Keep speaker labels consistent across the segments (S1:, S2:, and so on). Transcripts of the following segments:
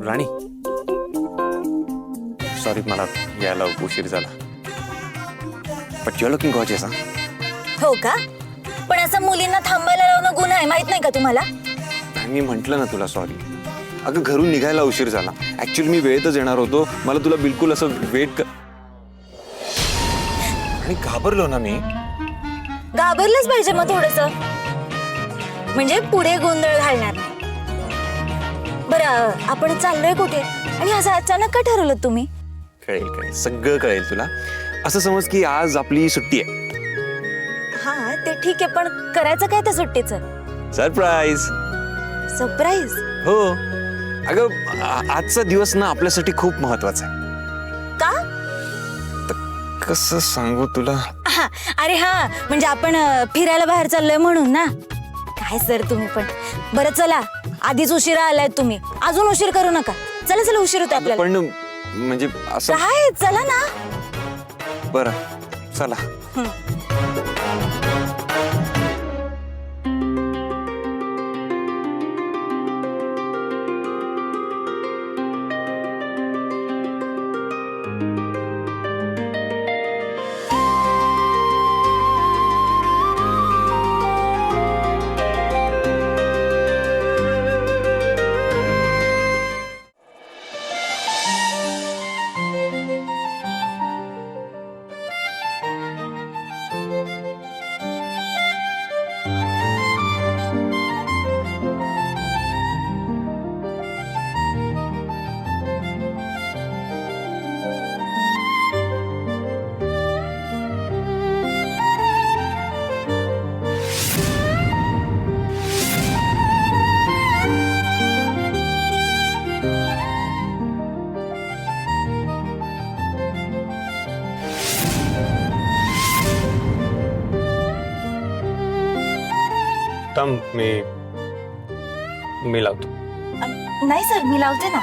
S1: राणी, sorry मला यायला उशीर झाला. But you looking gorgeous.
S2: हो का? पण असं मुलींना थांबायला लावणं गुन्हा आहे, माहित नाही का तुम्हाला?
S1: मी म्हंटल ना तुला सॉरी. अगं घरून निघायला उशीर झाला. ऍक्च्युअली मी वेळेतच येणार होतो. मला तुला बिलकुल असं वेट आणि घाबरलो ना मी.
S2: घाबरलंच पाहिजे मग थोडस, म्हणजे पुढे गोंधळ घालणार नाही. बरं, आपण चाललोय कुठे आणि असं अचानक का ठरवलं तुम्ही?
S1: कळेल कळेल, सगळं कळेल तुला. असं समज की आज आपली सुट्टी आहे.
S2: हा ते ठीक आहे, पण करायचं काय त्या सुट्टीचं?
S1: सरप्राईज.
S2: सरप्राईज?
S1: हो अगं आजचा दिवस ना आपल्यासाठी खूप महत्वाचा आहे.
S2: का?
S1: कसं सांगू तुला.
S2: हा, अरे हा, म्हणजे आपण फिरायला बाहेर चाललोय म्हणून ना. काय सर तुम्ही पण. बरं चला, आधीच उशिरा आलाय तुम्ही, अजून उशीर करू नका. चला चला, उशीर होतो आपल्याला.
S1: पण म्हणजे असं
S2: काय, चला ना.
S1: बरं चला. मी लावतो.
S2: नाही सर, मी लावते ना.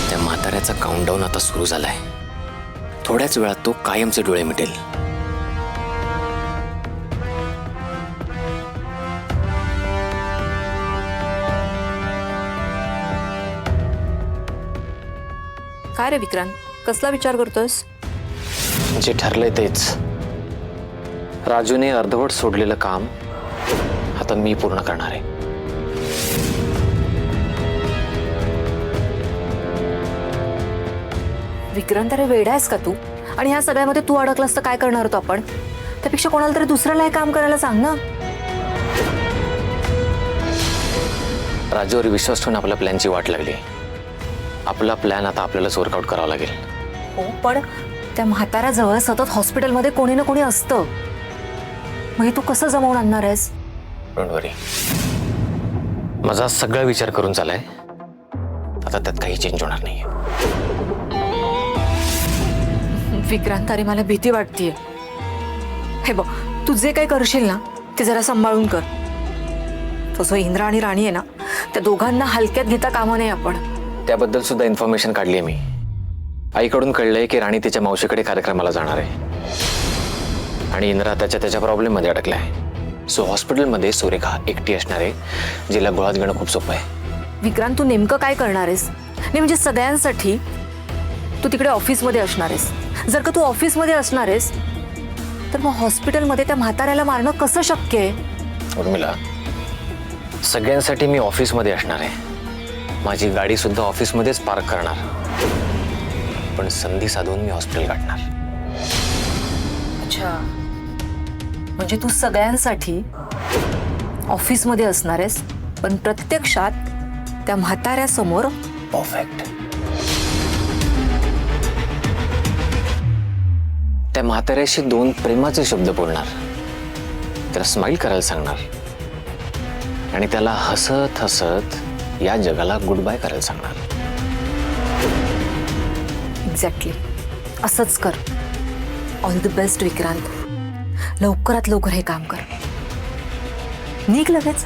S3: त्या म्हाताऱ्याचा काउंटडाऊन आता सुरू झालाय. थोड्याच वेळात तो कायमचे डोळे मिटेल.
S4: काय रे विक्रांत, कसला विचार करतोस?
S3: जे ठरलंय तेच. राजूने अर्धवट सोडलेलं काम आता मी पूर्ण करणार आहे.
S4: विक्रांत, अरे वेडा आहेस का तू? आणि ह्या सगळ्यामध्ये तू अडकलास तर काय करणार होतो आपण? त्यापेक्षा कोणाला तरी दुसऱ्याला हे काम करायला सांग ना.
S3: राजूवर विश्वास ठेवून आपल्या प्लॅनची वाट लागली. आपला प्लॅन आता आपल्यालाच वर्कआउट करावा लागेल.
S4: हो, पण त्या म्हाताऱ्याजवळ सतत हॉस्पिटलमध्ये कोणी ना कोणी असतं. मग हे तू कसं जमवून आणणार आहेस?
S3: डोंट वरी, माझा सगळा विचार करून चालाय. आता त्यात काही चेंज होणार नाहीये.
S4: विक्रांत, अरे मला भीती वाटतेय. हे बघ, तू जे काही करशील ना ते जरा सांभाळून कर. तो जो इंद्र आणि राणी आहे ना, त्या दोघांना हलक्यात घेता कामा नये आपण.
S3: त्याबद्दल सुद्धा इन्फॉर्मेशन काढली आहे मी. आईकडून कळलंय की राणी तिच्या मावशीकडे कार्यक्रमाला जाणार आहे आणि इंद्रा त्याच्या प्रॉब्लेम मध्ये अडकलाय. सो हॉस्पिटलमध्ये सुरेखा एकटी असणार आहे, जिला गोळात घेणं खूप सोपं आहे.
S4: विक्रांत, तू नेमकं काय करणार आहेस? नाही म्हणजे सगळ्यांसाठी तू तिकडे ऑफिसमध्ये असणार आहेस. जर का तू ऑफिसमध्ये असणार आहेस तर मग हॉस्पिटलमध्ये त्या म्हाताऱ्याला मारणं कसं शक्य आहे?
S3: उर्मिला, सगळ्यांसाठी मी ऑफिसमध्ये असणार आहे. माझी गाडी सुद्धा ऑफिसमध्येच पार्क करणार, पण संधी साधून मी हॉस्पिटल गाठणार.
S4: अच्छा, म्हणजे तू सगळ्यांसाठी ऑफिसमध्ये असणार आहेस पण प्रत्यक्षात त्या म्हाताऱ्यासमोर
S3: परफेक्ट. त्या म्हाताऱ्याशी 2 प्रेमाचे शब्द बोलणार, त्याला स्माइल करायला सांगणार आणि त्याला हसत हसत या जगाला गुड बाय करायला सांगणार.
S4: एक्झॅक्टली असंच कर. All the best Vikrant. लवकरात लवकर हे काम कर. निघ लगेच.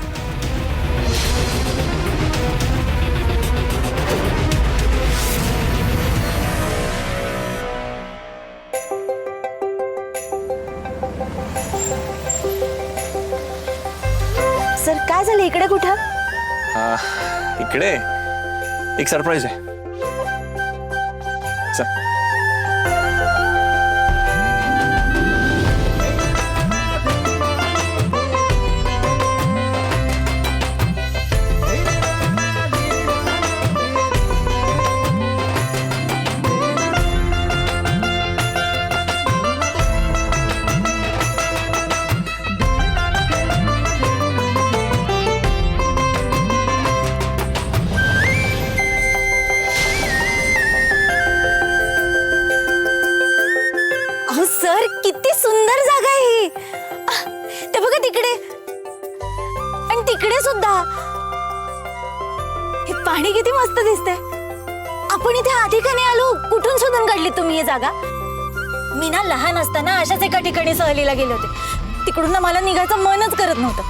S2: सर काय झालं इकडे कुठं?
S1: इकडे एक सरप्राईज आहे. चल.
S2: अहो सर, किती सुंदर जागा आहे ही. ते बघा तिकडे आणि तिकडे सुद्धा. हे पाणी किती मस्त दिसतंय. आपण इथे आधी का नाही आलो? कुठून शोधून काढली तुम्ही ही जागा? मी ना लहान असताना अशाच एका ठिकाणी सहलीला गेले होते. तिकडून ना मला निघायचं मनच करत नव्हतं.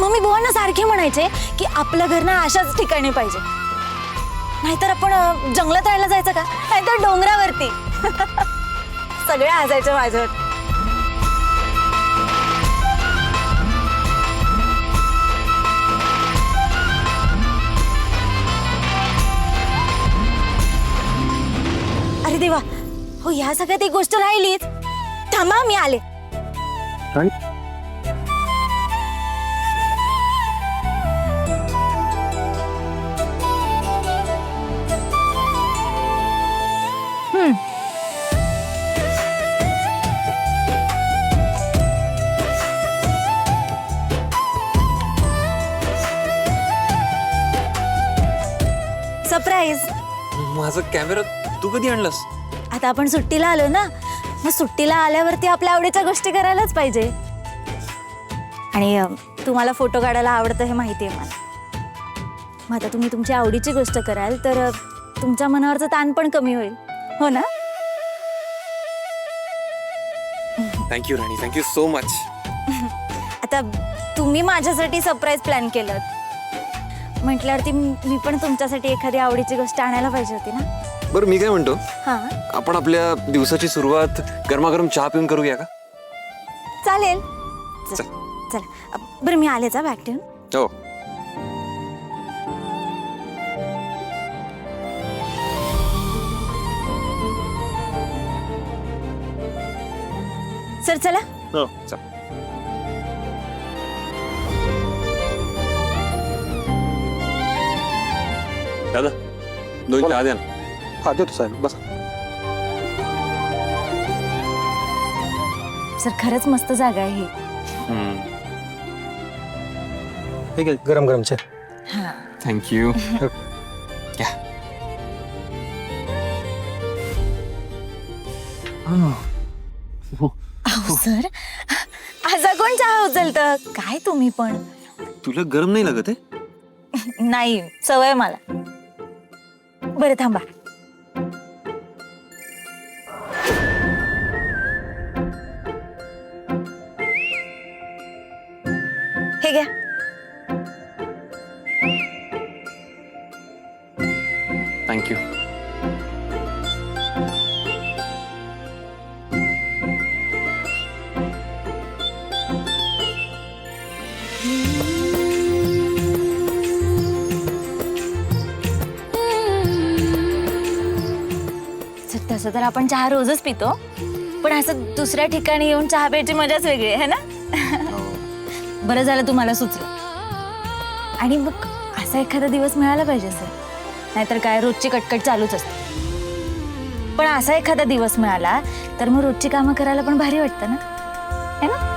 S2: मम्मी बुवांना सारखे म्हणायचे की आपलं घर ना अशाच ठिकाणी पाहिजे. नाहीतर आपण जंगलात राहायला जायचं का, नाहीतर डोंगरावरती. सगळे हसायचे माझ्यावर. अरे देवा, हो ह्या सगळ्यात एक गोष्ट राहिलीच. थांबा, मी आले. सरप्राईज.
S1: माझा कॅमेरा तू कधी आणलास?
S2: आता आपण सुट्टीला आलो ना, मग सुट्टीला आल्यावरती आपल्या आवडीच्या गोष्टी करायलाच पाहिजे. आणि तुम्हाला फोटो काढायला आवडतं हे माहिती आहे मला. मग आता तुम्ही तुमच्या आवडीची गोष्ट कराल तर तुमच्या मनावरचा ताण पण कमी होईल, हो ना?
S1: थँक्यू राणी, थँक्यू सो मच.
S2: आता तुम्ही माझ्यासाठी सरप्राईज प्लॅन केलं म्हटल्यावरती मी पण तुमच्यासाठी एखादी आवडीची गोष्ट आणायला पाहिजे होती ना.
S1: बरं, मी काय म्हणतो,
S2: हां,
S1: आपण आपल्या दिवसाची सुरुवात गरमागरम चहा पिऊन करूया का?
S2: चालेल.
S1: चल.
S2: चला बरं, मी आलेच बॅग ठेवून.
S1: हो.
S2: सर चला.
S1: हो चल. दादा 2 चहा द्या ना.
S5: हा देतो साहेब, बस.
S2: सर खरंच मस्त जागा आहे ही.
S5: ठीक आहे, गरम गरम चहा.
S2: हां.
S1: थँक्यू. या.
S2: अहो सर, आजा कोण चहा उचलतं काय तुम्ही पण?
S1: तुला गरम नाही लागत आहे?
S2: नाही, सवय मला. बरं थांबा. हे घ्या.
S1: थँक्यू.
S2: तसं तर आपण चहा रोजच पितो, पण असं दुसऱ्या ठिकाणी येऊन चहा प्यायची मजाच वेगळी आहे ना. बरं झालं तुम्हाला सुचलं. आणि मग असा एखादा दिवस मिळाला पाहिजे सर, नाहीतर काय रोजची कटकट चालूच असते. पण असा एखादा दिवस मिळाला तर मग रोजची कामं करायला पण भारी वाटतं ना, है ना.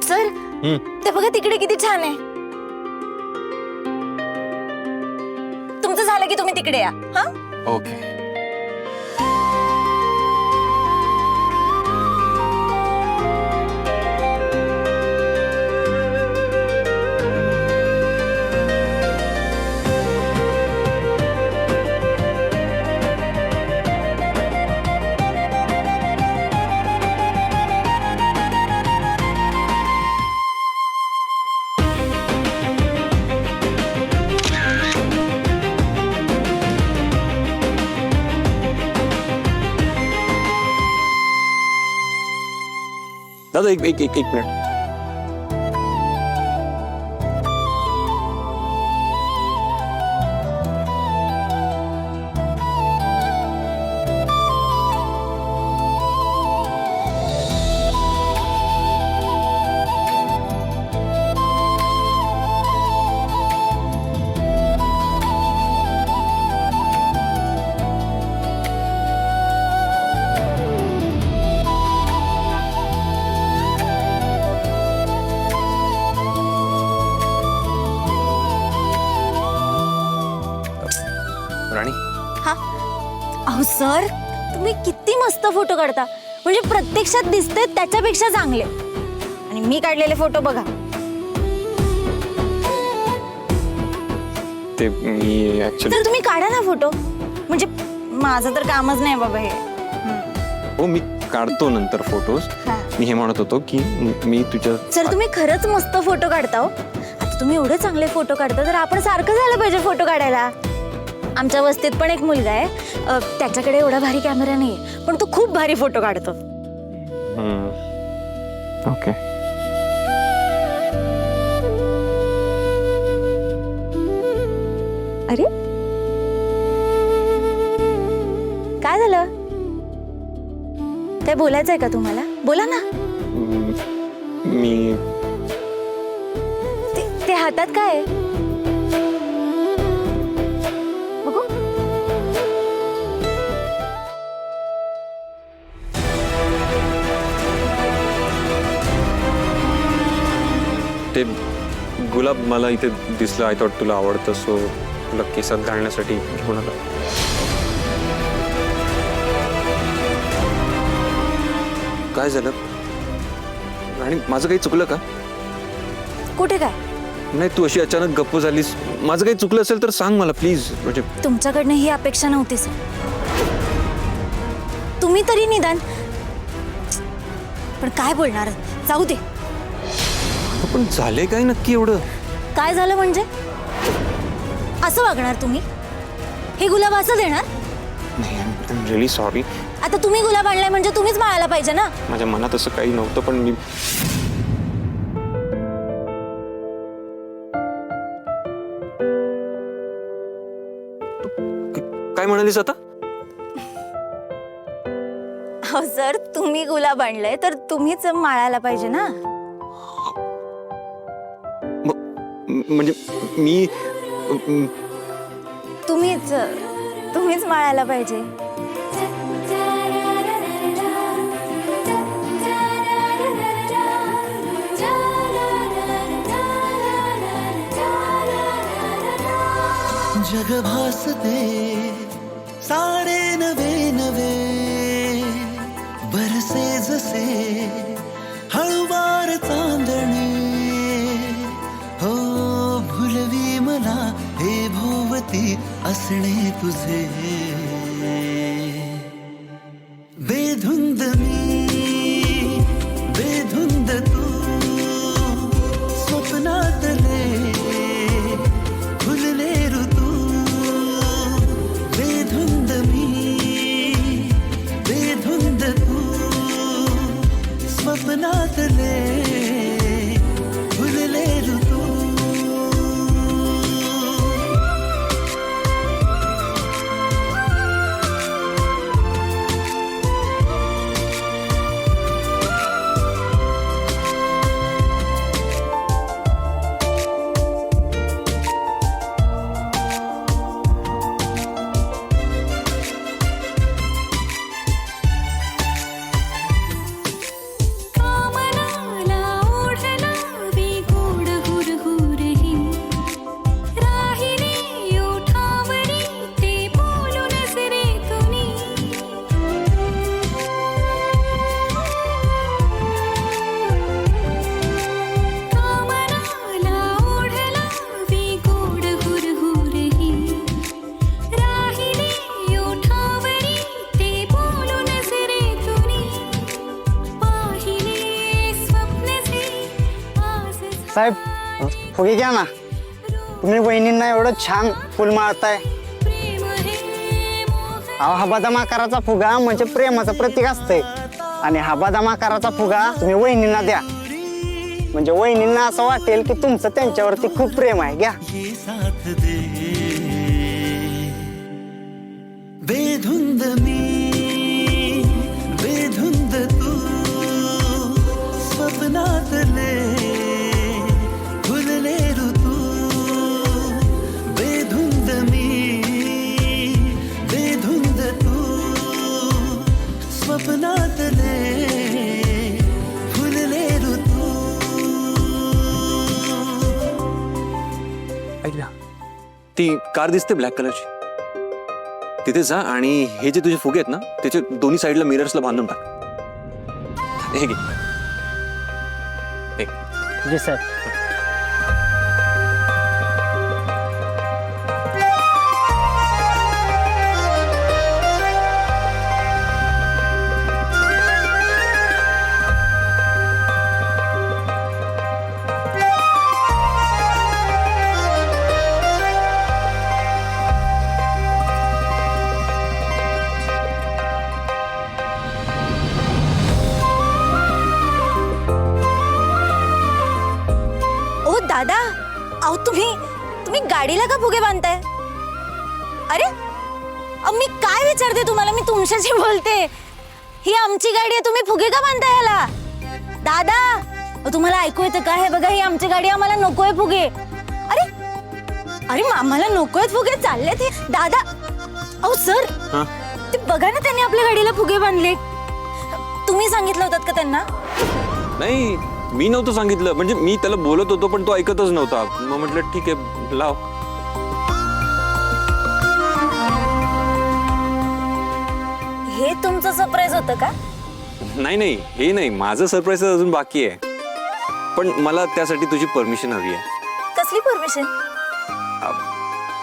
S2: सर ते बघा तिकडे किती छान आहे. तुमचं झालं की तुम्ही तिकडे या. हा
S1: ओके. दादा एक एक एक एक मिनिट. राणी,
S2: हा. अहो सर, तुम्ही किती मस्त फोटो काढता. म्हणजे प्रत्यक्षात दिसते त्याच्यापेक्षा चांगले. आणि मी काढलेले फोटो बघा.
S1: ते मी ऍक्च्युली
S2: तर तुम्ही काढा ना फोटो. म्हणजे माझं तर कामच नाही बाबा हे.
S1: हो मी काढतो नंतर फोटोज.
S2: हा.
S1: मी हे म्हणत होतो की मी तुझ्या
S2: सर तुम्ही खरंच मस्त फोटो काढता हो. आता तुम्ही एवढे चांगले फोटो काढता तर आपण सारखं झालं पाहिजे फोटो काढायला. आमच्या वस्तीत पण एक मुलगा आहे, त्याच्याकडे एवढा भारी कॅमेरा नाही, पण तो खूप भारी फोटो काढतो.
S1: ओके.
S2: अरे काय झालं? काय बोलायचंय का तुम्हाला? बोला ना.
S1: मी
S2: ते हातात काय आहे? बघू.
S1: ते गुलाब मला इथे दिसलं. आय थॉट तुला आवडतं, सो तुला केसात घालण्यासाठी घेऊन आलो. काय झालं? आणि माझं काही चुकलं का?
S2: कुठे काय?
S1: नाही, तू अशी अचानक गप्प झालीस. माझं काही चुकलं असेल तर सांग मला प्लीज. म्हणजे
S2: तुमच्याकडनं ही अपेक्षा नव्हती सर. तुम्ही तरी निदान. पण काय बोलणार, जाऊ दे.
S1: पण झाले काय नक्की एवढं?
S2: काय झालं म्हणजे? असं वागणार तुम्ही? हे गुलाब असं देणार?
S1: नाही, आय एम रिअली सॉरी.
S2: आता तुम्ही गुलाब आणलाय म्हणजे तुम्हीच माळायला पाहिजे ना.
S1: माझ्या मनात असं काही नव्हतं, पण मी काय म्हणालीस आता?
S2: हो सर, तुम्ही गुलाब आणलाय तर तुम्हीच माळायला पाहिजे ना.
S1: म्हणजे मी
S2: तुम्हीच माळायला पाहिजे.
S6: जग भासते सारे नवे नवे बरसे जसे हळुवार चांदणे हो भुलवी मला हे भोवती असणे तुझे बेधुंद मी बेधुंद तू स्वप्नातले खुलले ऋतू बेधुंद मी बेधुंद तू स्वप्नातले खुलले ऋतू
S7: साहेब फुगे घ्या ना. तुम्ही वहिनींना एवढं छान फुल माळताय. अहो हा बदाम आकाराचा फुगा म्हणजे प्रेमाचं प्रतीक असतंय आणि हा बदाम आकाराचा फुगा तुम्ही वहिनींना द्या म्हणजे वहिनींना असं वाटेल की तुमचं त्यांच्यावरती खूप प्रेम आहे. घ्या.
S6: साथ दे बेधुंद मी बेधुंद तू स्वप्नातले खुलले ऋतू बेधुंद मी बेधुंद तू स्वप्नातले खुलले ऋतू
S1: ऐक ना, ती कार दिसते ब्लॅक कलरची, तिथे जा आणि हे जे तुझे फुगे आहेत ना त्याचे दोन्ही साईडला मिरर्सला बांधून टाक. हे घे. हे.
S7: जी सर.
S2: दादा, अहो तुम्ही गाडीला का फुगे बांधताय? अरे मी काय विचारते तुम्हाला, मी तुमच्याशी बोलते. ही आमची गाडी आहे, तुम्ही फुगे का बांधताय याला? दादा तुम्हाला ऐकू येतं का? हे बघा ही आमची गाडी, आम्हाला नकोय फुगे. अरे अरे आम्हाला नकोय फुगे, चालले ते. दादा अहो सर, ते बघा ना त्यांनी आपल्या गाडीला फुगे बांधले. तुम्ही सांगितलं होतं का त्यांना?
S1: नाही, मी नव्हतं सांगितलं. म्हणजे मी त्याला बोलत होतो पण तो ऐकतच नव्हता. मग म्हटलं ठीक आहे लाव.
S2: हे तुमचं सरप्राईज होतं का?
S1: नाही नाही, हे नाही, माझं सरप्राईज अजून बाकी आहे. पण मला त्यासाठी तुझी परमिशन हवी आहे.
S2: कसली परमिशन?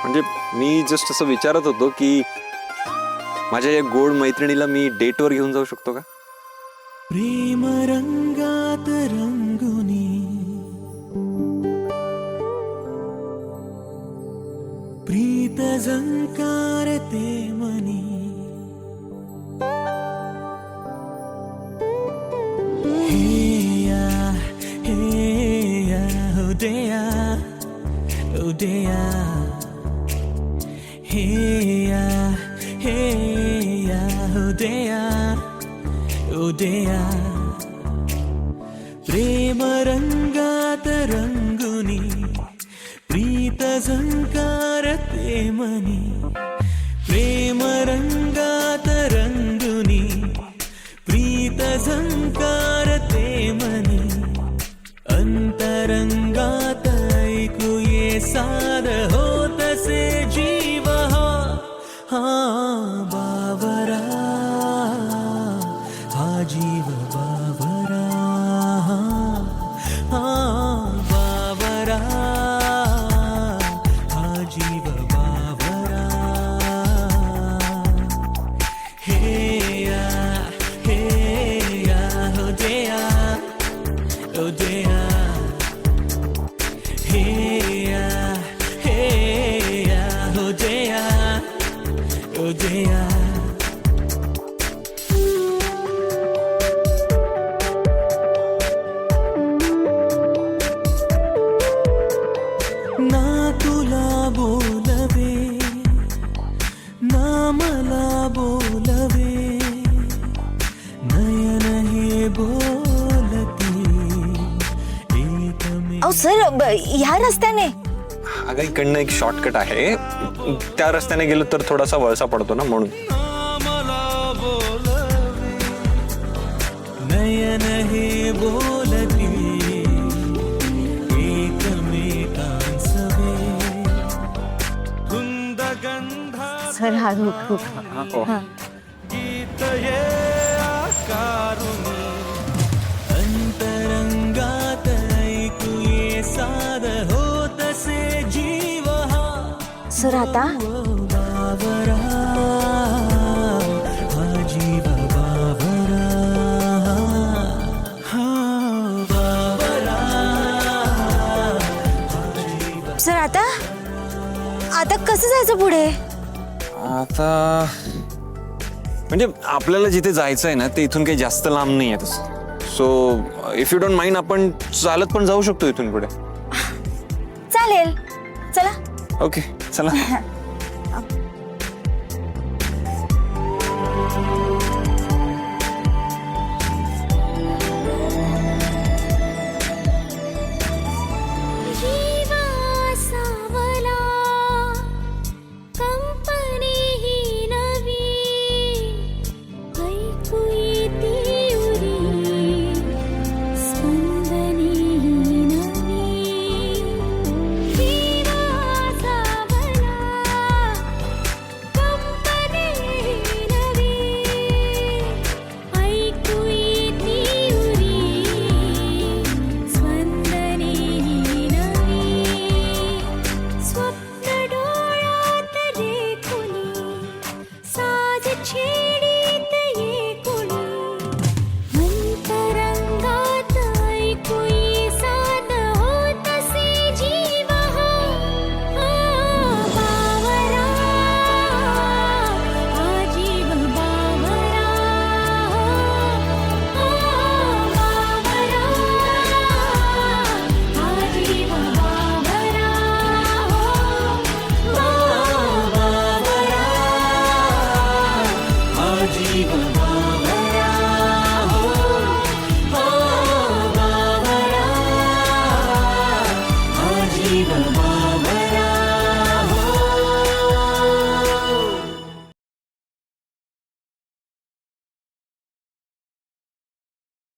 S1: म्हणजे मी जस्ट असं विचारत होतो की माझ्या या गोड मैत्रिणीला मी डेटवर घेऊन जाऊ शकतो का?
S6: प्रेम रंगात रंगुनी प्रीत झंकारते मनी हे या उदया उदया हे या उदया उदया प्रेम रंगात रंगुनी प्रीत झंकारते मनी प्रेम रंगात रंगुनी प्रीत झंकारते मनी अंतरंगात ऐकू ये साध होतसे जी
S2: ह्या रस्त्याने
S1: अगं इकडनं एक शॉर्टकट आहे, त्या रस्त्याने गेलो तर थोडासा वळसा पडतो ना, म्हणून.
S6: मला बोलवे नयन हे बोलती एकमेकांसवे धुंद गंधा
S2: सर हा
S6: गीत ये आकारुनी अंतरंगात ऐकू ये साद होतसे जीव हा
S2: सर आता
S6: बाबरा हा जीव बाबरा हा बाबरा
S2: सर आता कसं जायचं पुढे?
S1: आता म्हणजे आपल्याला जिथे जायचं आहे ना ते इथून काही जास्त लांब नाही आहे तसं. So if you don't mind आपण चालत पण जाऊ शकतो इथून पुढे.
S2: चालेल, चला.
S1: ओके चला.
S2: छेड़ी